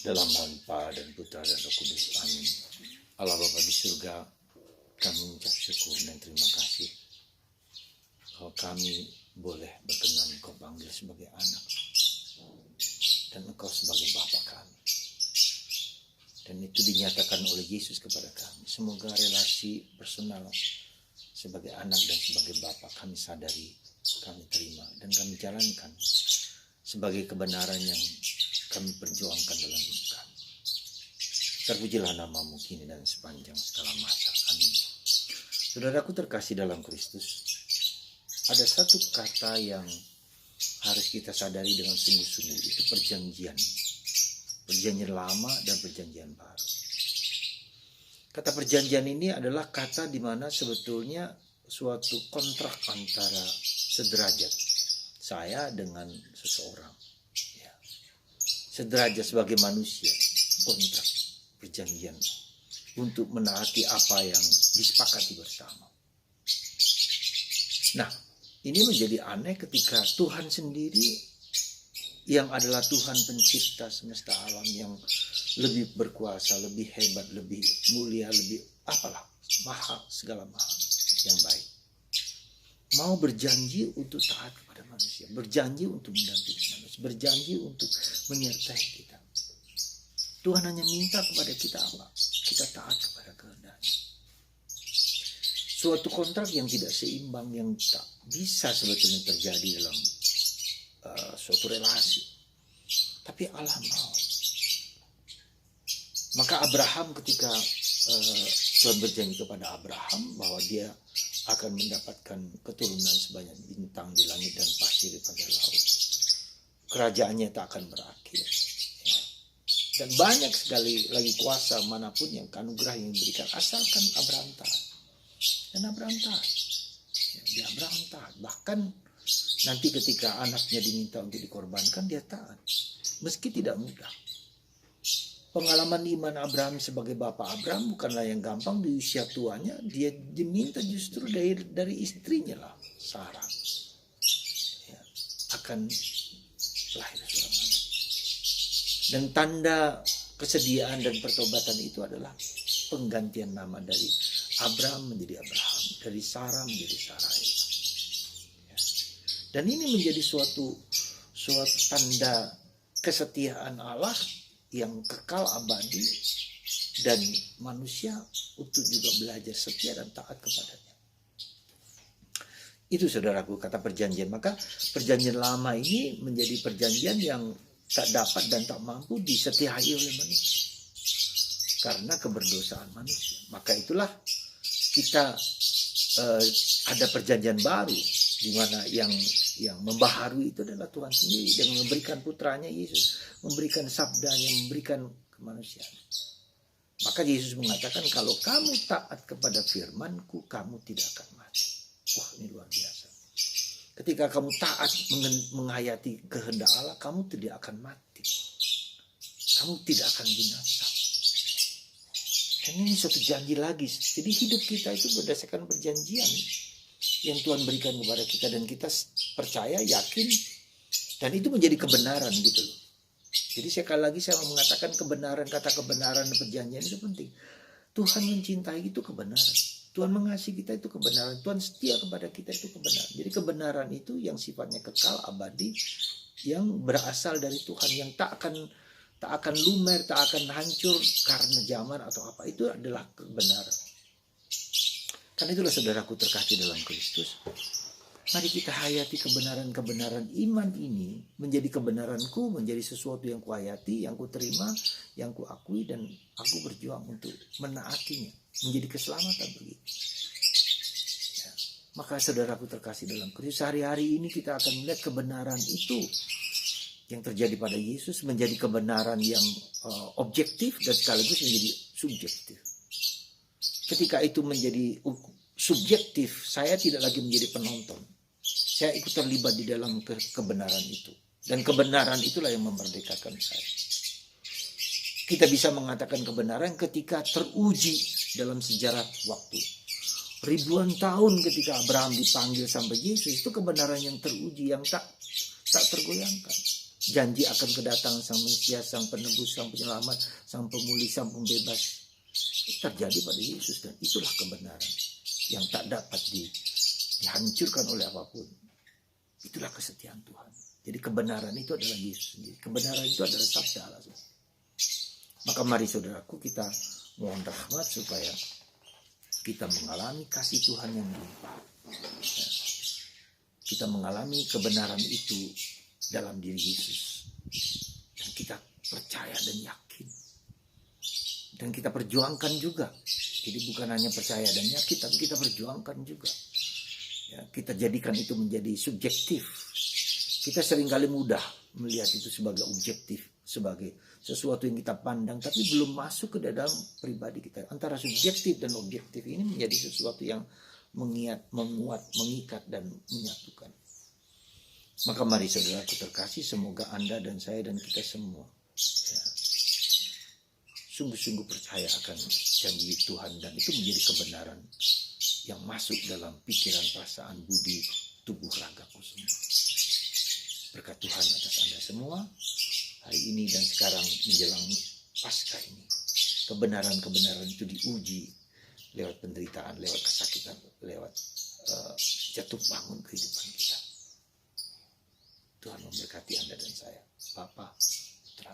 Dalam nama Bapa dan Putra dan Roh Kudus. Amin. Allah Bapa di surga, kami mengucap syukur dan terima kasih bahwa kami boleh berkenan Engkau panggil sebagai anak dan Engkau sebagai Bapa kami. Dan itu dinyatakan oleh Yesus kepada kami. Semoga relasi personal sebagai anak dan sebagai Bapa kami sadari, kami terima dan kami jalankan sebagai kebenaran yang kami perjuangkan dalam hidup kami. Terpujilah namamu kini dan sepanjang segala masa. Amin. Saudaraku terkasih dalam Kristus, ada satu kata yang harus kita sadari dengan sungguh-sungguh, itu perjanjian. Perjanjian lama dan perjanjian baru. Kata perjanjian ini adalah kata di mana sebetulnya suatu kontrak antara sederajat saya dengan seseorang. Sederajat sebagai manusia, kontrak, perjanjian untuk menaati apa yang disepakati bersama. Nah, ini menjadi aneh ketika Tuhan sendiri yang adalah Tuhan pencipta semesta alam yang lebih berkuasa, lebih hebat, lebih mulia, lebih apalah, maha, segala maha yang baik, mau berjanji untuk taat kepada manusia, berjanji untuk mendampingi manusia, berjanji untuk menyertai kita. Tuhan hanya minta kepada kita apa? Kita taat kepada kehendaknya. Suatu kontrak yang tidak seimbang, yang tak bisa sebetulnya terjadi dalam suatu relasi. Tapi Allah mau. Maka Abraham ketika Tuhan berjanji kepada Abraham bahwa dia akan mendapatkan keturunan sebanyak bintang di langit dan pasir di padang laut. Kerajaannya tak akan berakhir. Dan banyak sekali lagi kuasa manapun yang anugerah yang diberikan, asalkan Abraham taat. Dan Abraham taat. Ya, Abraham taat. Bahkan nanti ketika anaknya diminta untuk dikorbankan, dia taat. Meski tidak mudah. Pengalaman iman Abraham sebagai bapak Abraham bukanlah yang gampang. Di usia tuanya dia diminta justru dari istrinya lah, Sarah, ya, akan lahir seorang anak. Dan tanda kesediaan dan pertobatan itu adalah penggantian nama dari Abraham menjadi Abraham, dari Sarah menjadi Sarai. Ya. Dan ini menjadi suatu tanda kesetiaan Allah yang kekal abadi, dan manusia untuk juga belajar setia dan taat kepadanya. Itu saudaraku kata perjanjian. Maka perjanjian lama ini menjadi perjanjian yang tak dapat dan tak mampu disetiai oleh manusia karena keberdosaan manusia. Maka itulah kita ada perjanjian baru, di mana yang membaharui itu adalah Tuhan sendiri dengan memberikan putranya Yesus, memberikan sabdanya, memberikan kemanusiaan. Maka Yesus mengatakan, kalau kamu taat kepada firman-Ku, kamu tidak akan mati. Wah, ini luar biasa. Ketika kamu taat menghayati kehendak Allah, kamu tidak akan mati. Kamu tidak akan binasa. Dan ini suatu janji lagi. Jadi hidup kita itu berdasarkan perjanjian yang Tuhan berikan kepada kita, dan kita percaya, yakin, dan itu menjadi kebenaran gitu loh. Jadi sekali lagi saya mau mengatakan kebenaran, kata kebenaran dan perjanjian itu penting. Tuhan mencintai itu kebenaran. Tuhan mengasihi kita itu kebenaran. Tuhan setia kepada kita itu kebenaran. Jadi kebenaran itu yang sifatnya kekal, abadi, yang berasal dari Tuhan, yang tak akan lumer, tak akan hancur karena zaman atau apa. Itu adalah kebenaran. Karena itulah saudaraku terkasih dalam Kristus, mari kita hayati kebenaran-kebenaran iman ini menjadi kebenaranku, menjadi sesuatu yang kuhayati, yang kuterima, yang kuakui, dan aku berjuang untuk menaatinya, menjadi keselamatan bagi. Ya. Maka saudaraku terkasih dalam Kristus, hari-hari ini kita akan melihat kebenaran itu yang terjadi pada Yesus menjadi kebenaran yang objektif dan sekaligus menjadi subjektif. Ketika itu menjadi subjektif, saya tidak lagi menjadi penonton. Saya ikut terlibat di dalam kebenaran itu. Dan kebenaran itulah yang memerdekakan saya. Kita bisa mengatakan kebenaran ketika teruji dalam sejarah waktu. Ribuan tahun ketika Abraham dipanggil sampai Yesus, itu kebenaran yang teruji, yang tak tak tergoyahkan. Janji akan kedatangan Sang Mesias, Sang Penebus, Sang Penyelamat, Sang Pemulih, Sang Pembebas terjadi pada Yesus, dan itulah kebenaran yang tak dapat dihancurkan oleh apapun. Itulah kesetiaan Tuhan. Jadi kebenaran itu adalah Yesus sendiri. Kebenaran itu adalah sabda Allah. Maka mari saudaraku, kita mohon rahmat supaya kita mengalami kasih Tuhan yang melimpah. Kita mengalami kebenaran itu dalam diri Yesus. Dan kita percaya dan yakin. Dan kita perjuangkan juga. Jadi bukan hanya percaya dan yakin, tapi kita perjuangkan juga. Ya, kita jadikan itu menjadi subjektif. Kita seringkali mudah melihat itu sebagai objektif, sebagai sesuatu yang kita pandang, tapi belum masuk ke dalam pribadi kita. Antara subjektif dan objektif ini menjadi sesuatu yang menguat, mengikat, dan menyatukan. Maka mari saudaraku terkasih, semoga Anda dan saya dan kita semua sungguh-sungguh percaya akan janji Tuhan, dan itu menjadi kebenaran yang masuk dalam pikiran, perasaan, budi, tubuh, ragaku semua. Berkat Tuhan atas Anda semua hari ini dan sekarang menjelang Paskah ini. Kebenaran-kebenaran itu diuji lewat penderitaan, lewat kesakitan, lewat jatuh bangun kehidupan kita. Tuhan memberkati Anda dan saya. Bapa, Putra,